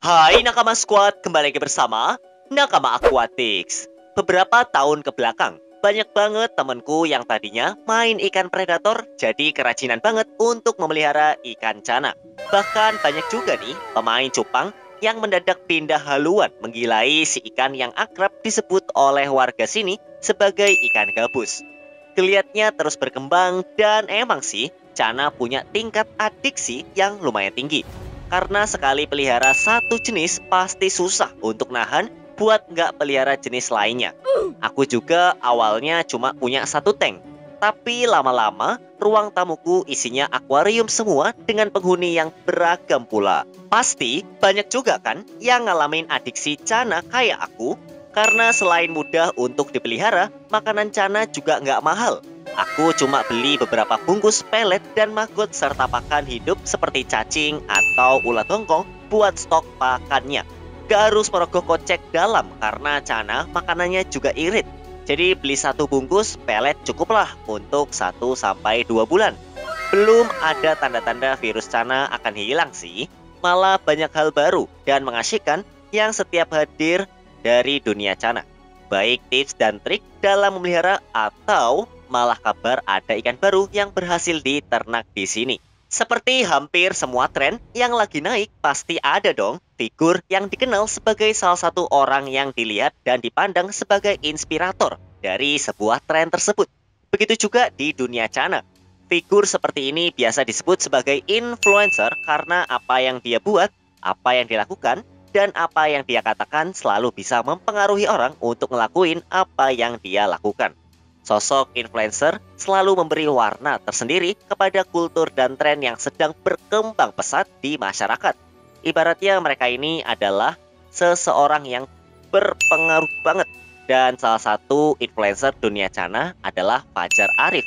Hai Nakama Squad, kembali lagi bersama Nakama Aquatics. Beberapa tahun ke belakang, banyak banget temenku yang tadinya main ikan predator jadi kerajinan banget untuk memelihara ikan cana. Bahkan banyak juga nih pemain cupang yang mendadak pindah haluan menggilai si ikan yang akrab disebut oleh warga sini sebagai ikan gabus. Geliatnya terus berkembang dan emang sih cana punya tingkat adiksi yang lumayan tinggi. Karena sekali pelihara satu jenis pasti susah untuk nahan buat nggak pelihara jenis lainnya. Aku juga awalnya cuma punya satu tank. Tapi lama-lama ruang tamuku isinya akuarium semua dengan penghuni yang beragam pula. Pasti banyak juga kan yang ngalamin adiksi cana kayak aku. Karena selain mudah untuk dipelihara, makanan cana juga nggak mahal. Aku cuma beli beberapa bungkus pelet dan maggot serta pakan hidup seperti cacing atau ulat hongkong buat stok pakannya. Gak harus merogoh kocek dalam karena cana makanannya juga irit. Jadi beli satu bungkus pelet cukuplah untuk 1 sampai 2 bulan. Belum ada tanda-tanda virus cana akan hilang sih. Malah banyak hal baru dan mengasyikkan yang setiap hadir dari dunia cana. Baik tips dan trik dalam memelihara atau malah kabar ada ikan baru yang berhasil diternak di sini. Seperti hampir semua tren yang lagi naik, pasti ada dong figur yang dikenal sebagai salah satu orang yang dilihat dan dipandang sebagai inspirator dari sebuah tren tersebut. Begitu juga di dunia cana. Figur seperti ini biasa disebut sebagai influencer karena apa yang dia buat, apa yang dilakukan, dan apa yang dia katakan selalu bisa mempengaruhi orang untuk ngelakuin apa yang dia lakukan. Sosok influencer selalu memberi warna tersendiri kepada kultur dan tren yang sedang berkembang pesat di masyarakat. Ibaratnya mereka ini adalah seseorang yang berpengaruh banget. Dan salah satu influencer dunia cana adalah Fajar Arif.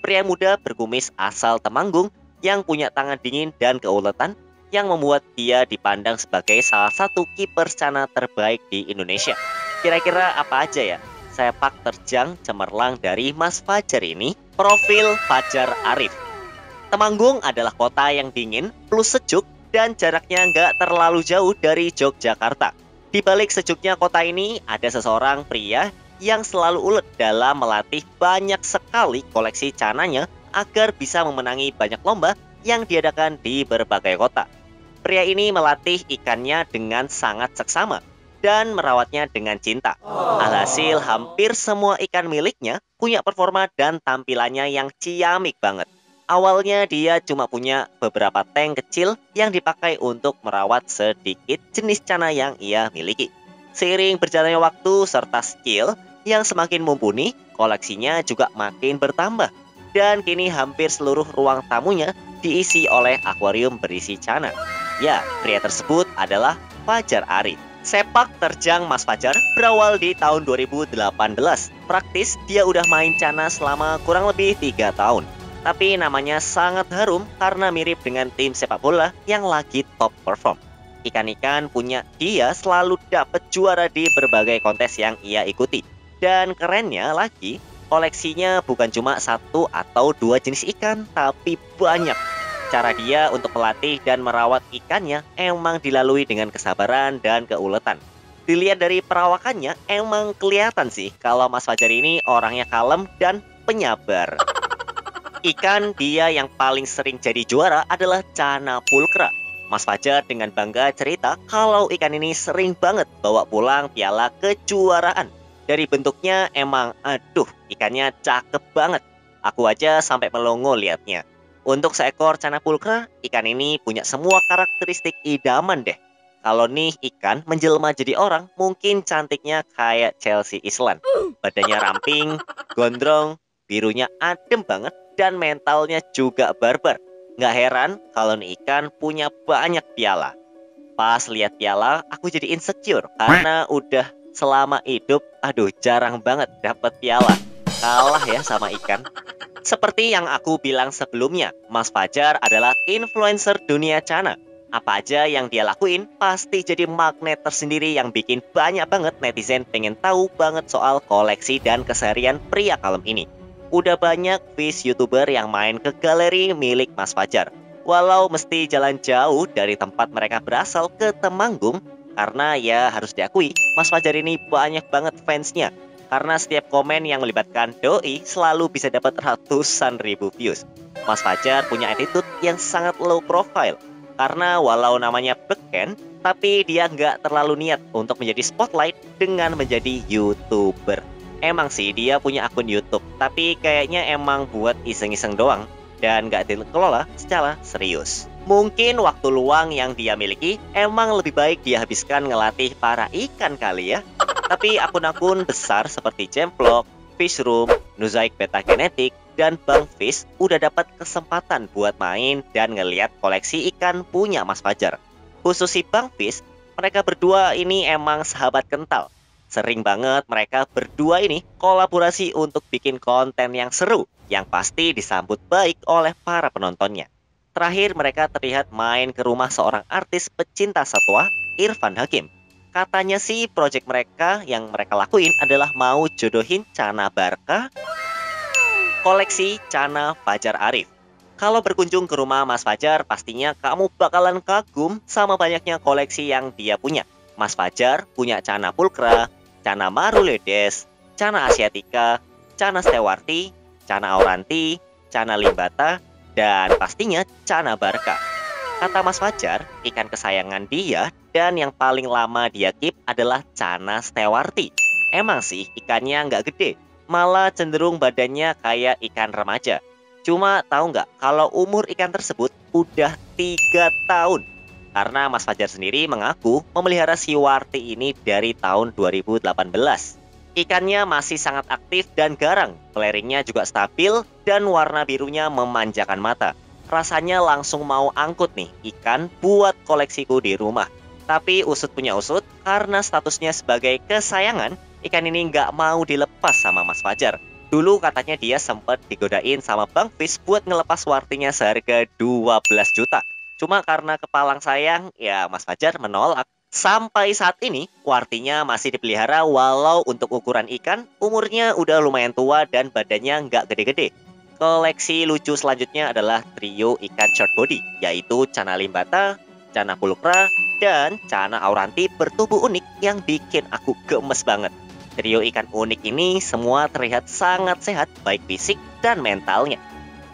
Pria muda berkumis asal Temanggung yang punya tangan dingin dan keuletan yang membuat dia dipandang sebagai salah satu kiper cana terbaik di Indonesia. Kira-kira apa aja ya sepak terjang cemerlang dari Mas Fajar ini? Profil Fajar Arif. Temanggung adalah kota yang dingin plus sejuk dan jaraknya nggak terlalu jauh dari Yogyakarta. Di balik sejuknya kota ini ada seseorang pria yang selalu ulet dalam melatih banyak sekali koleksi cananya agar bisa memenangi banyak lomba yang diadakan di berbagai kota. Pria ini melatih ikannya dengan sangat seksama dan merawatnya dengan cinta. Alhasil hampir semua ikan miliknya punya performa dan tampilannya yang ciamik banget. Awalnya dia cuma punya beberapa tank kecil yang dipakai untuk merawat sedikit jenis cana yang ia miliki. Seiring berjalannya waktu serta skill yang semakin mumpuni, koleksinya juga makin bertambah. Dan kini hampir seluruh ruang tamunya diisi oleh akuarium berisi cana. Ya, pria tersebut adalah Fajar Arif. Sepak terjang Mas Fajar berawal di tahun 2018. Praktis dia udah main cana selama kurang lebih 3 tahun. Tapi namanya sangat harum karena mirip dengan tim sepak bola yang lagi top perform. Ikan-ikan punya dia selalu dapat juara di berbagai kontes yang ia ikuti. Dan kerennya lagi, koleksinya bukan cuma 1 atau 2 jenis ikan, tapi banyak. Cara dia untuk melatih dan merawat ikannya emang dilalui dengan kesabaran dan keuletan. Dilihat dari perawakannya, emang kelihatan sih kalau Mas Fajar ini orangnya kalem dan penyabar. Ikan dia yang paling sering jadi juara adalah cana pulkra. Mas Fajar dengan bangga cerita kalau ikan ini sering banget bawa pulang piala kejuaraan. Dari bentuknya emang ikannya cakep banget. Aku aja sampai melongo liatnya. Untuk seekor cana pulkra, ikan ini punya semua karakteristik idaman deh. Kalau nih ikan menjelma jadi orang, mungkin cantiknya kayak Chelsea Islan. Badannya ramping, gondrong, birunya adem banget, dan mentalnya juga barbar. Nggak heran kalau nih ikan punya banyak piala. Pas lihat piala, aku jadi insecure karena udah selama hidup, jarang banget dapet piala. Kalah ya sama ikan. Seperti yang aku bilang sebelumnya, Mas Fajar adalah influencer dunia cana. Apa aja yang dia lakuin pasti jadi magnet tersendiri yang bikin banyak banget netizen pengen tahu banget soal koleksi dan keseharian pria kalem ini. Udah banyak vis YouTuber yang main ke galeri milik Mas Fajar. Walau mesti jalan jauh dari tempat mereka berasal ke Temanggung, karena ya harus diakui, Mas Fajar ini banyak banget fansnya. Karena setiap komen yang melibatkan doi selalu bisa dapat ratusan ribu views. Mas Fajar punya attitude yang sangat low profile. Karena walau namanya beken, tapi dia nggak terlalu niat untuk menjadi spotlight dengan menjadi YouTuber. Emang sih dia punya akun YouTube, tapi kayaknya emang buat iseng-iseng doang dan nggak dikelola secara serius. Mungkin waktu luang yang dia miliki emang lebih baik dia habiskan ngelatih para ikan kali ya. Tapi akun-akun besar seperti Jemplok, Fishroom, Nuzaik Beta Genetik, dan Bang Fish udah dapat kesempatan buat main dan ngeliat koleksi ikan punya Mas Fajar. Khusus si Bang Fish, mereka berdua ini emang sahabat kental. Sering banget mereka berdua ini kolaborasi untuk bikin konten yang seru, yang pasti disambut baik oleh para penontonnya. Terakhir mereka terlihat main ke rumah seorang artis pecinta satwa, Irfan Hakim. Katanya sih project mereka yang mereka lakuin adalah mau jodohin Chana Barka, koleksi Chana Fajar Arif. Kalau berkunjung ke rumah Mas Fajar, pastinya kamu bakalan kagum sama banyaknya koleksi yang dia punya. Mas Fajar punya Chana Pulchra, Chana Maruledes, Chana Asiatica, Chana Stewarti, Chana Auranti, Chana Limbata, dan pastinya Chana Barka. Kata Mas Fajar, ikan kesayangan dia dan yang paling lama dia keep adalah Chana Stewarti. Emang sih ikannya nggak gede, malah cenderung badannya kayak ikan remaja. Cuma tahu nggak kalau umur ikan tersebut udah 3 tahun. Karena Mas Fajar sendiri mengaku memelihara si Warti ini dari tahun 2018. Ikannya masih sangat aktif dan garang, flaringnya juga stabil, dan warna birunya memanjakan mata. Rasanya langsung mau angkut nih ikan buat koleksiku di rumah. Tapi usut punya usut, karena statusnya sebagai kesayangan, ikan ini nggak mau dilepas sama Mas Fajar. Dulu katanya dia sempat digodain sama Bang Fish buat ngelepas Wartinya seharga 12 juta. Cuma karena kepalang sayang, ya Mas Fajar menolak. Sampai saat ini, Wartinya masih dipelihara walau untuk ukuran ikan, umurnya udah lumayan tua dan badannya nggak gede-gede. Koleksi lucu selanjutnya adalah trio ikan short body, yaitu Chana Limbata, Chana Pulchra, dan Chana Auranti bertubuh unik yang bikin aku gemes banget. Trio ikan unik ini semua terlihat sangat sehat, baik fisik dan mentalnya.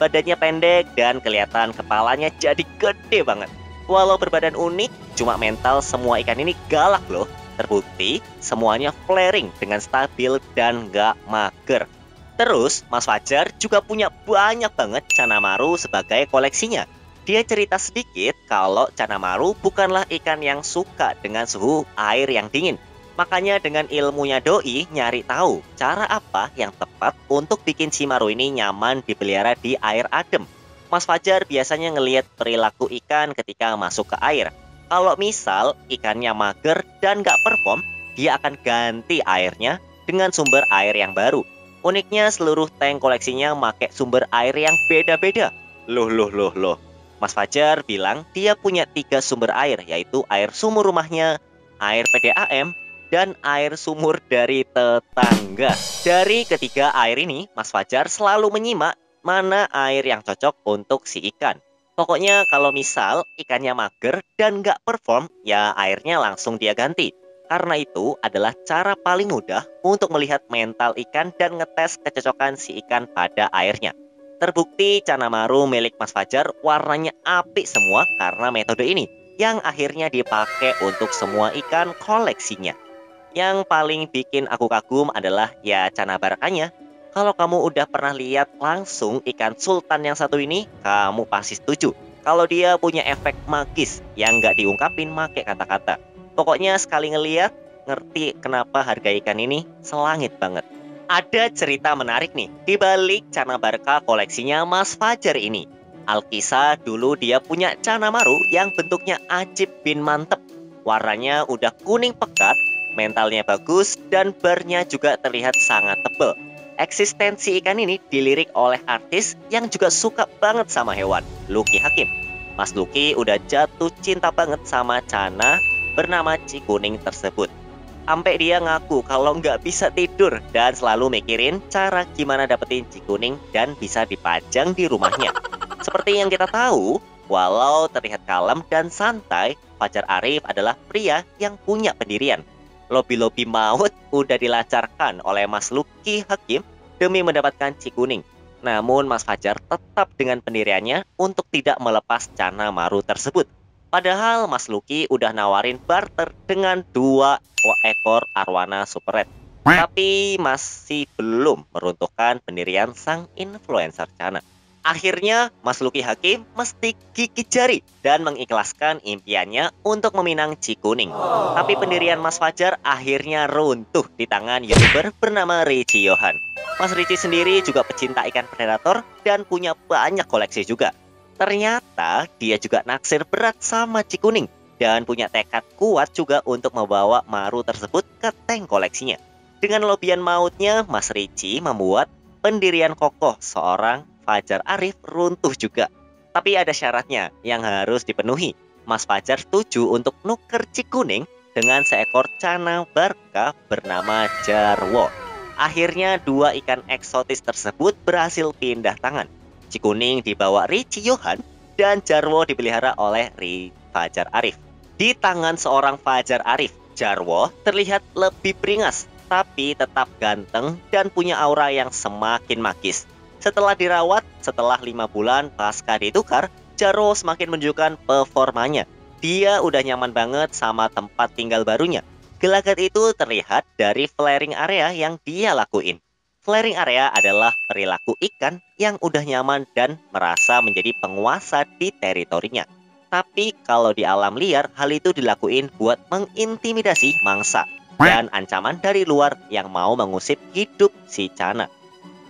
Badannya pendek dan kelihatan kepalanya jadi gede banget. Walau berbadan unik, cuma mental semua ikan ini galak loh. Terbukti semuanya flaring dengan stabil dan gak mager. Terus Mas Fajar juga punya banyak banget Chana Maru sebagai koleksinya. Dia cerita sedikit kalau Chana Maru bukanlah ikan yang suka dengan suhu air yang dingin. Makanya dengan ilmunya doi nyari tahu cara apa yang tepat untuk bikin si Maru ini nyaman dipelihara di air adem. Mas Fajar biasanya ngelihat perilaku ikan ketika masuk ke air. Kalau misal ikannya mager dan gak perform, dia akan ganti airnya dengan sumber air yang baru. Uniknya seluruh tank koleksinya pakai sumber air yang beda-beda. Loh. Mas Fajar bilang dia punya 3 sumber air, yaitu air sumur rumahnya, air PDAM, dan air sumur dari tetangga. Dari ketiga air ini, Mas Fajar selalu menyimak mana air yang cocok untuk si ikan. Pokoknya kalau misal ikannya mager dan nggak perform, ya airnya langsung dia ganti. Karena itu adalah cara paling mudah untuk melihat mental ikan dan ngetes kecocokan si ikan pada airnya. Terbukti Chana Maru milik Mas Fajar warnanya apik semua karena metode ini, yang akhirnya dipakai untuk semua ikan koleksinya. Yang paling bikin aku kagum adalah ya Chana Barkanya. Kalau kamu udah pernah lihat langsung ikan sultan yang satu ini, kamu pasti setuju kalau dia punya efek magis yang nggak diungkapin make kata-kata. Pokoknya sekali ngeliat, ngerti kenapa harga ikan ini selangit banget. Ada cerita menarik nih di balik Chana Barka koleksinya Mas Fajar ini. Alkisah dulu dia punya Chana Maru yang bentuknya ajib bin mantep. Warnanya udah kuning pekat, mentalnya bagus, dan barnya juga terlihat sangat tebal. Eksistensi ikan ini dilirik oleh artis yang juga suka banget sama hewan, Lucky Hakim. Mas Lucky udah jatuh cinta banget sama Chana bernama Cikuning tersebut. Sampai dia ngaku kalau nggak bisa tidur dan selalu mikirin cara gimana dapetin Cikuning dan bisa dipajang di rumahnya. Seperti yang kita tahu, Walau terlihat kalem dan santai, Fajar Arif adalah pria yang punya pendirian. Lobi-lobi maut udah dilancarkan oleh Mas Lucky Hakim demi mendapatkan Cikuning. Namun Mas Fajar tetap dengan pendiriannya untuk tidak melepas Cana Maru tersebut. Padahal Mas Lucky udah nawarin barter dengan 2 ekor arwana super red. Tapi masih belum meruntuhkan pendirian sang influencer Cana. Akhirnya Mas Lucky Hakim mesti gigit jari dan mengikhlaskan impiannya untuk meminang Cikuning. Tapi pendirian Mas Fajar akhirnya runtuh di tangan YouTuber bernama Richie Johan. Mas Richie sendiri juga pecinta ikan predator dan punya banyak koleksi juga. Ternyata dia juga naksir berat sama Cikuning dan punya tekad kuat juga untuk membawa maru tersebut ke tank koleksinya. Dengan lobian mautnya, Mas Richie membuat pendirian kokoh seorang Fajar Arif runtuh juga. Tapi ada syaratnya yang harus dipenuhi. Mas Fajar setuju untuk nuker Cikuning dengan seekor Cana Barca bernama Jarwo. Akhirnya 2 ikan eksotis tersebut berhasil pindah tangan. Cikuning dibawa Richie Johan dan Jarwo dipelihara oleh Fajar Arif. Di tangan seorang Fajar Arif, Jarwo terlihat lebih beringas, tapi tetap ganteng dan punya aura yang semakin magis. Setelah dirawat, setelah 5 bulan pasca ditukar, Jarwo semakin menunjukkan performanya. Dia udah nyaman banget sama tempat tinggal barunya. Gelagat itu terlihat dari flaring area yang dia lakuin. Flaring area adalah perilaku ikan yang udah nyaman dan merasa menjadi penguasa di teritorinya. Tapi kalau di alam liar, hal itu dilakuin buat mengintimidasi mangsa dan ancaman dari luar yang mau mengusip hidup si Cana.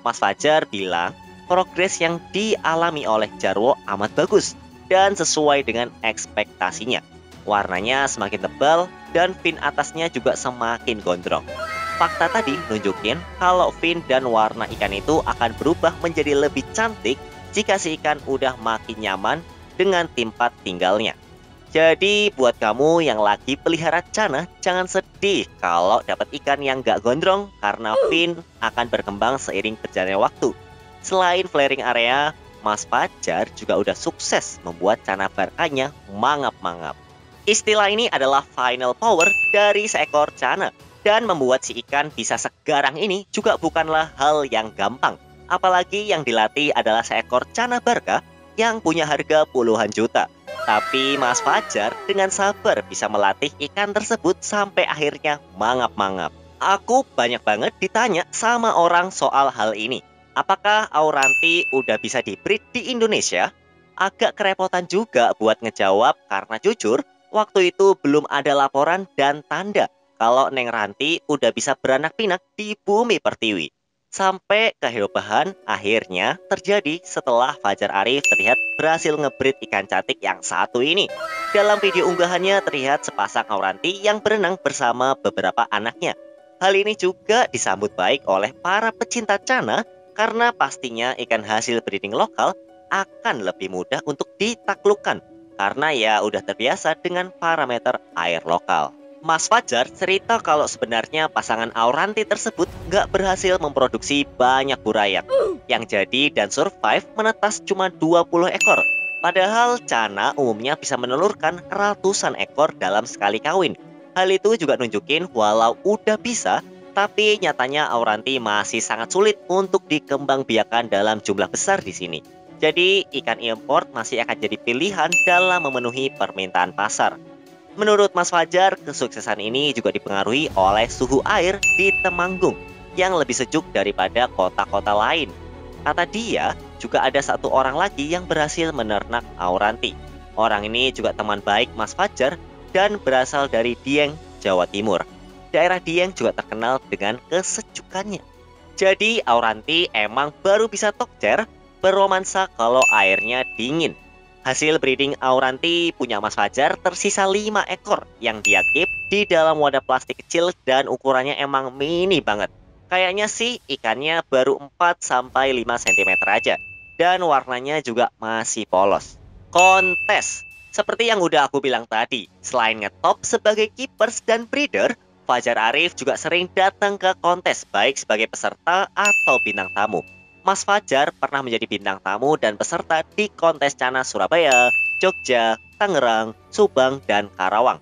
Mas Fajar bilang progres yang dialami oleh Jarwo amat bagus dan sesuai dengan ekspektasinya. Warnanya semakin tebal dan fin atasnya juga semakin gondrong. Fakta tadi nunjukin kalau fin dan warna ikan itu akan berubah menjadi lebih cantik jika si ikan udah makin nyaman dengan tempat tinggalnya. Jadi buat kamu yang lagi pelihara Cana, jangan sedih kalau dapat ikan yang gak gondrong karena fin akan berkembang seiring berjalannya waktu. Selain flaring area, Mas Fajar juga udah sukses membuat Cana Barkanya mangap-mangap. Istilah ini adalah final power dari seekor Cana, dan membuat si ikan bisa segarang ini juga bukanlah hal yang gampang. Apalagi yang dilatih adalah seekor Cana Barka yang punya harga puluhan juta. Tapi Mas Fajar dengan sabar bisa melatih ikan tersebut sampai akhirnya mangap-mangap. Aku banyak banget ditanya sama orang soal hal ini. Apakah Auranti udah bisa di-breed di Indonesia? Agak kerepotan juga buat ngejawab karena jujur, waktu itu belum ada laporan dan tanda kalau Neng Ranti udah bisa beranak pinak di bumi pertiwi. Sampai kehebohan akhirnya terjadi setelah Fajar Arif terlihat berhasil ngebreed ikan cantik yang satu ini. Dalam video unggahannya terlihat sepasang Auranti yang berenang bersama beberapa anaknya. Hal ini juga disambut baik oleh para pecinta Cana karena pastinya ikan hasil breeding lokal akan lebih mudah untuk ditaklukkan karena ya udah terbiasa dengan parameter air lokal. Mas Fajar cerita kalau sebenarnya pasangan Auranti tersebut nggak berhasil memproduksi banyak burayak. Yang jadi dan survive menetas cuma 20 ekor. Padahal Cana umumnya bisa menelurkan ratusan ekor dalam sekali kawin. Hal itu juga nunjukin walau udah bisa, tapi nyatanya Auranti masih sangat sulit untuk dikembangbiakan dalam jumlah besar di sini. Jadi ikan import masih akan jadi pilihan dalam memenuhi permintaan pasar. Menurut Mas Fajar, kesuksesan ini juga dipengaruhi oleh suhu air di Temanggung yang lebih sejuk daripada kota-kota lain. Kata dia, juga ada satu orang lagi yang berhasil menernak Auranti. Orang ini juga teman baik Mas Fajar dan berasal dari Dieng, Jawa Timur. Daerah Dieng juga terkenal dengan kesejukannya. Jadi Auranti emang baru bisa tokcer berromansa kalau airnya dingin. Hasil breeding Auranti punya Mas Fajar tersisa 5 ekor yang dia keep di dalam wadah plastik kecil dan ukurannya emang mini banget. Kayaknya sih ikannya baru 4-5 cm aja dan warnanya juga masih polos. Kontes. Seperti yang udah aku bilang tadi, selain ngetop sebagai keepers dan breeder, Fajar Arif juga sering datang ke kontes baik sebagai peserta atau bintang tamu. Mas Fajar pernah menjadi bintang tamu dan peserta di kontes Cana Surabaya, Jogja, Tangerang, Subang, dan Karawang.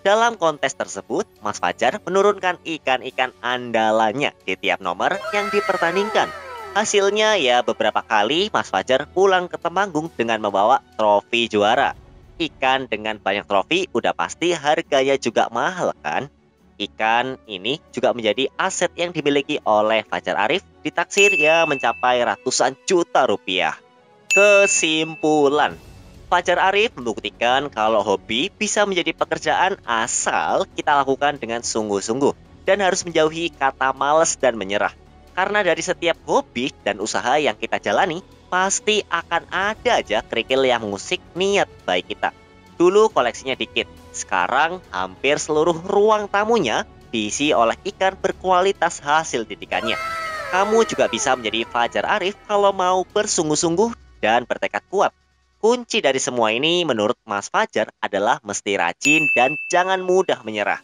Dalam kontes tersebut, Mas Fajar menurunkan ikan-ikan andalannya di tiap nomor yang dipertandingkan. Hasilnya ya beberapa kali Mas Fajar pulang ke Temanggung dengan membawa trofi juara. Ikan dengan banyak trofi udah pasti harganya juga mahal kan? Ikan ini juga menjadi aset yang dimiliki oleh Fajar Arif, ditaksir ya mencapai ratusan juta rupiah. Kesimpulan, Fajar Arif membuktikan kalau hobi bisa menjadi pekerjaan asal kita lakukan dengan sungguh-sungguh dan harus menjauhi kata malas dan menyerah. Karena dari setiap hobi dan usaha yang kita jalani, pasti akan ada aja kerikil yang mengusik niat baik kita. Dulu koleksinya dikit, sekarang hampir seluruh ruang tamunya diisi oleh ikan berkualitas hasil didikannya. Kamu juga bisa menjadi Fajar Arif kalau mau bersungguh-sungguh dan bertekad kuat. Kunci dari semua ini menurut Mas Fajar adalah mesti rajin dan jangan mudah menyerah.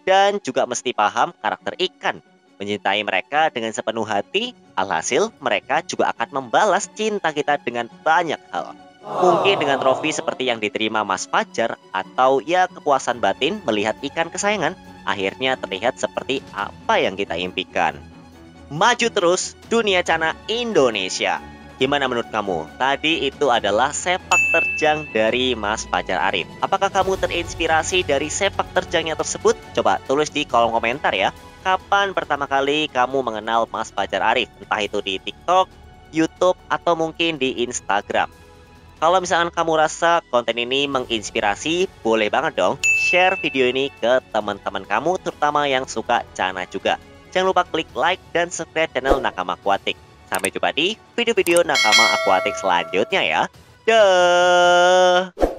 Dan juga mesti paham karakter ikan. Mencintai mereka dengan sepenuh hati, alhasil mereka juga akan membalas cinta kita dengan banyak hal. Mungkin dengan trofi seperti yang diterima Mas Fajar, atau ya kepuasan batin melihat ikan kesayangan, akhirnya terlihat seperti apa yang kita impikan. Maju terus dunia cana Indonesia. Gimana menurut kamu? Tadi itu adalah sepak terjang dari Mas Fajar Arif. Apakah kamu terinspirasi dari sepak terjangnya tersebut? Coba tulis di kolom komentar ya. Kapan pertama kali kamu mengenal Mas Fajar Arif? Entah itu di TikTok, YouTube, atau mungkin di Instagram. Kalau misalkan kamu rasa konten ini menginspirasi, boleh banget dong share video ini ke teman-teman kamu, terutama yang suka cana juga. Jangan lupa klik like dan subscribe channel Nakama Aquatic. Sampai jumpa di video-video Nakama Aquatic selanjutnya ya. Dah.